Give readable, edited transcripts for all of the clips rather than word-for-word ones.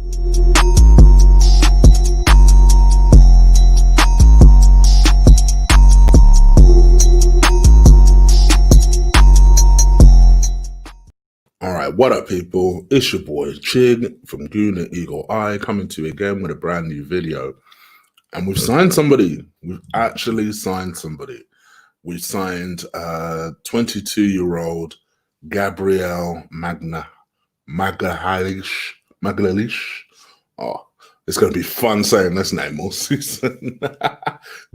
All right, what up, people? It's your boy Chig from Goon and Eagle Eye coming to you again with a brand new video. And we've signed somebody. We've actually signed somebody. We signed 22-year-old Gabriel Magalhaes. Oh, it's going to be fun saying this name all season.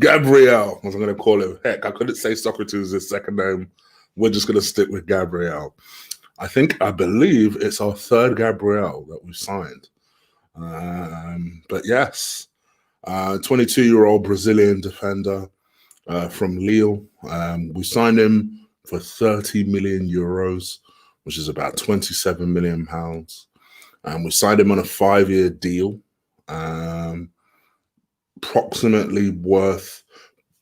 Gabriel, as I'm going to call him. Heck, I couldn't say Socrates' his second name. We're just going to stick with Gabriel. I believe it's our third Gabriel that we've signed. But yes, 22-year-old Brazilian defender from Lille. We signed him for 30 million euros, which is about 27 million pounds. We signed him on a 5-year deal, approximately worth,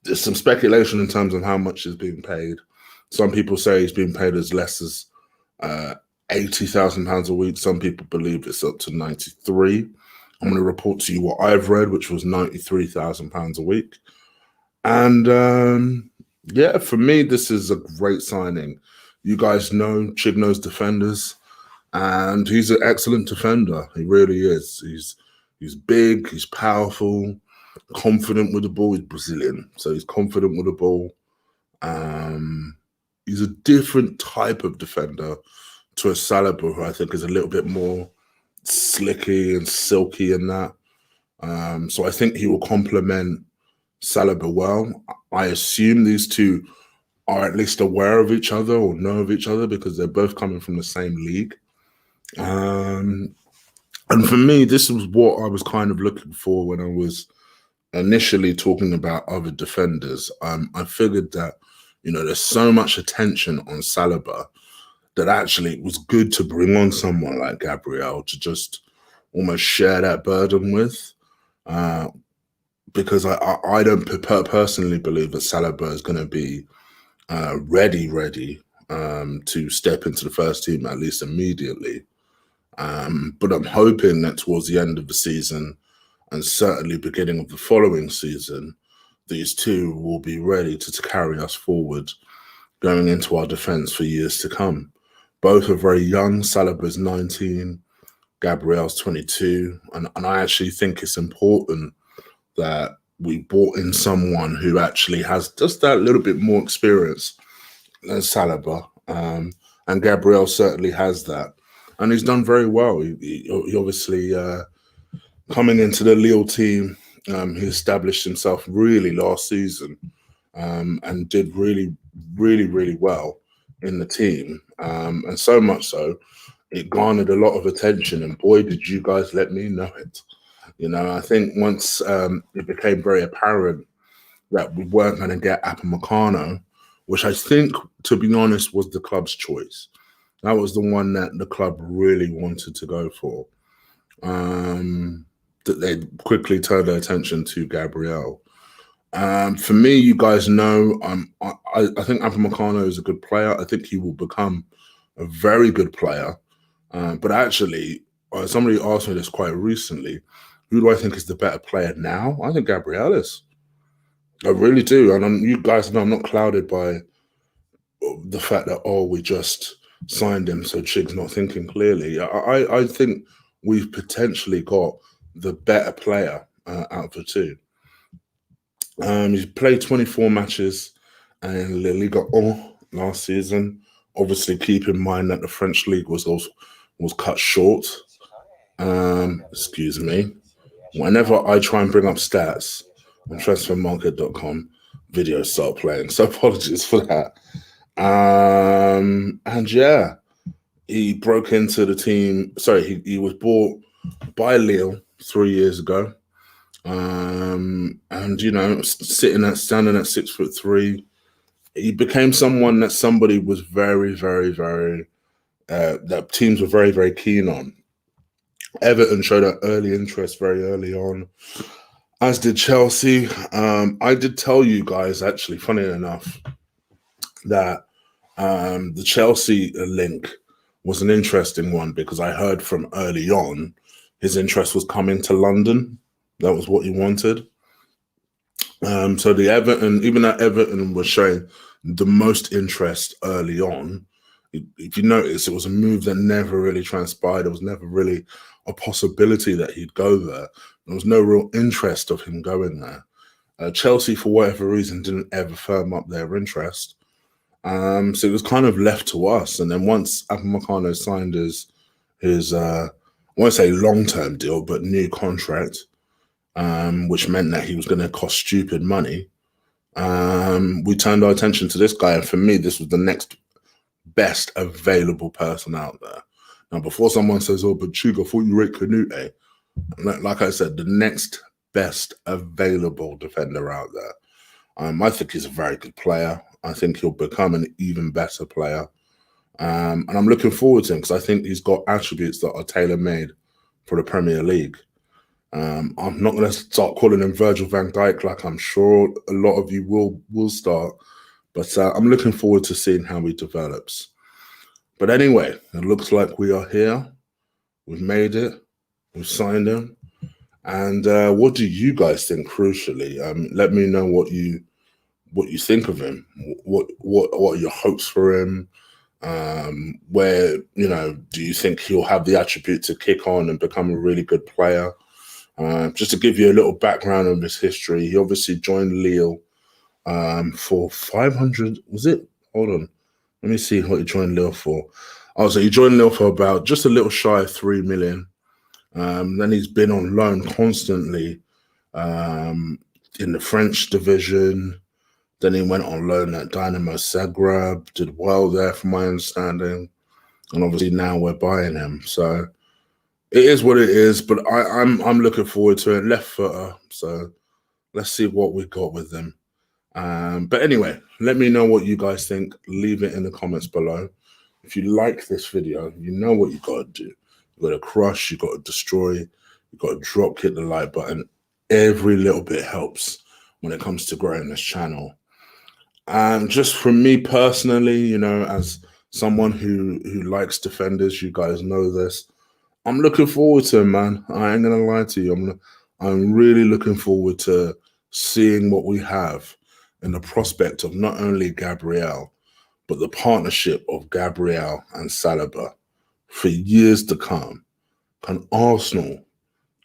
there's some speculation in terms of how much is being paid. Some people say he's being paid as less as £80,000 a week. Some people believe it's up to 93. I'm going to report to you what I've read, which was £93,000 a week. And yeah, for me, this is a great signing. You guys know Chig knows defenders, and he's an excellent defender. He really is. He's big, he's powerful, confident with the ball. He's Brazilian, so he's confident with the ball. He's a different type of defender to a Saliba, who I think is a little bit more slicky and silky in that. So I think he will complement Saliba well. I assume these two are at least aware of each other or know of each other because they're both coming from the same league. And for me, this was what I was kind of looking for when I was initially talking about other defenders. I figured that, you know, there's so much attention on Saliba that actually it was good to bring on someone like Gabriel to just almost share that burden with. Because I don't personally believe that Saliba is going to be ready to step into the first team, at least immediately. But I'm hoping that towards the end of the season and certainly beginning of the following season, these two will be ready to carry us forward going into our defence for years to come. Both are very young. Saliba's 19, Gabriel's 22. And I actually think it's important that we brought in someone who actually has just that little bit more experience than Saliba. And Gabriel certainly has that. And he's done very well. He obviously, coming into the Lille team, he established himself really last season and did really well in the team. And so much so, it garnered a lot of attention. And boy, did you guys let me know it. You know, I think once it became very apparent that we weren't going to get Upamecano, which I think, to be honest, was the club's choice. That was the one that the club really wanted to go for. That they quickly turned their attention to Gabriel. For me, you guys know, I think Upamecano is a good player. I think he will become a very good player. But actually, somebody asked me this quite recently. Who do I think is the better player now? I think Gabriel is. I really do. And you guys know I'm not clouded by the fact that, oh, we just signed him, so Chig's not thinking clearly. I think we've potentially got the better player out of the two. He's played 24 matches in La Liga 1 last season. Obviously, keep in mind that the French league was cut short. Excuse me. Whenever I try and bring up stats on transfermarket.com, videos start playing. So apologies for that. And yeah, he broke into the team. Sorry, he was bought by Lille 3 years ago. And, you know, standing at 6'3", he became someone that somebody was that teams were very keen on. Everton showed an early interest very early on, as did Chelsea. I did tell you guys, actually, funny enough, that the Chelsea link was an interesting one because I heard from early on his interest was coming to London. That was what he wanted. So the Everton, even though Everton was showing the most interest early on, if you notice, it was a move that never really transpired. There was never really a possibility that he'd go there. There was no real interest of him going there. Chelsea, for whatever reason, didn't ever firm up their interest. So it was kind of left to us. And then once Upamecano signed his I won't say long-term deal, but new contract, which meant that he was going to cost stupid money, we turned our attention to this guy. And for me, this was the next best available person out there. Now, before someone says, oh, but Chug, I thought you rate Canute. Like I said, the next best available defender out there. I think he's a very good player. I think he'll become an even better player. And I'm looking forward to him because I think he's got attributes that are tailor-made for the Premier League. I'm not going to start calling him Virgil van Dijk like I'm sure a lot of you will start. But I'm looking forward to seeing how he develops. But anyway, it looks like we are here. We've made it. We've signed him. And what do you guys think, crucially? Let me know what you think of him. What are your hopes for him? Where, do you think he'll have the attribute to kick on and become a really good player? Just to give you a little background on his history, he obviously joined Lille for 500, was it? Hold on. Let me see what he joined Lille for. Oh, so he joined Lille for about just a little shy of 3 million. Then he's been on loan constantly in the French division. Then he went on loan at Dynamo Zagreb, did well there from my understanding. And obviously now we're buying him. So it is what it is, but I'm looking forward to it. Left footer, so let's see what we got with him. But anyway, let me know what you guys think. Leave it in the comments below. If you like this video, you know what you got to do. You got to crush, you got to destroy, you got to drop kick the like button. Every little bit helps when it comes to growing this channel. And just from me personally, as someone who likes defenders, you guys know this. I'm looking forward to him, man. I ain't gonna lie to you. I'm really looking forward to seeing what we have in the prospect of not only Gabriel, but the partnership of Gabriel and Saliba for years to come.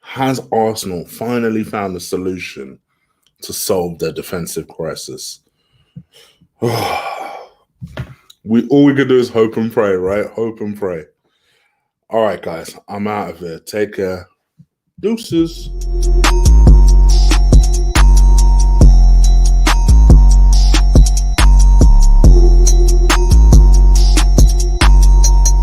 Has Arsenal finally found a solution to solve their defensive crisis? All we can do is hope and pray, right? Hope and pray. All right, guys, I'm out of here. Take care. Deuces.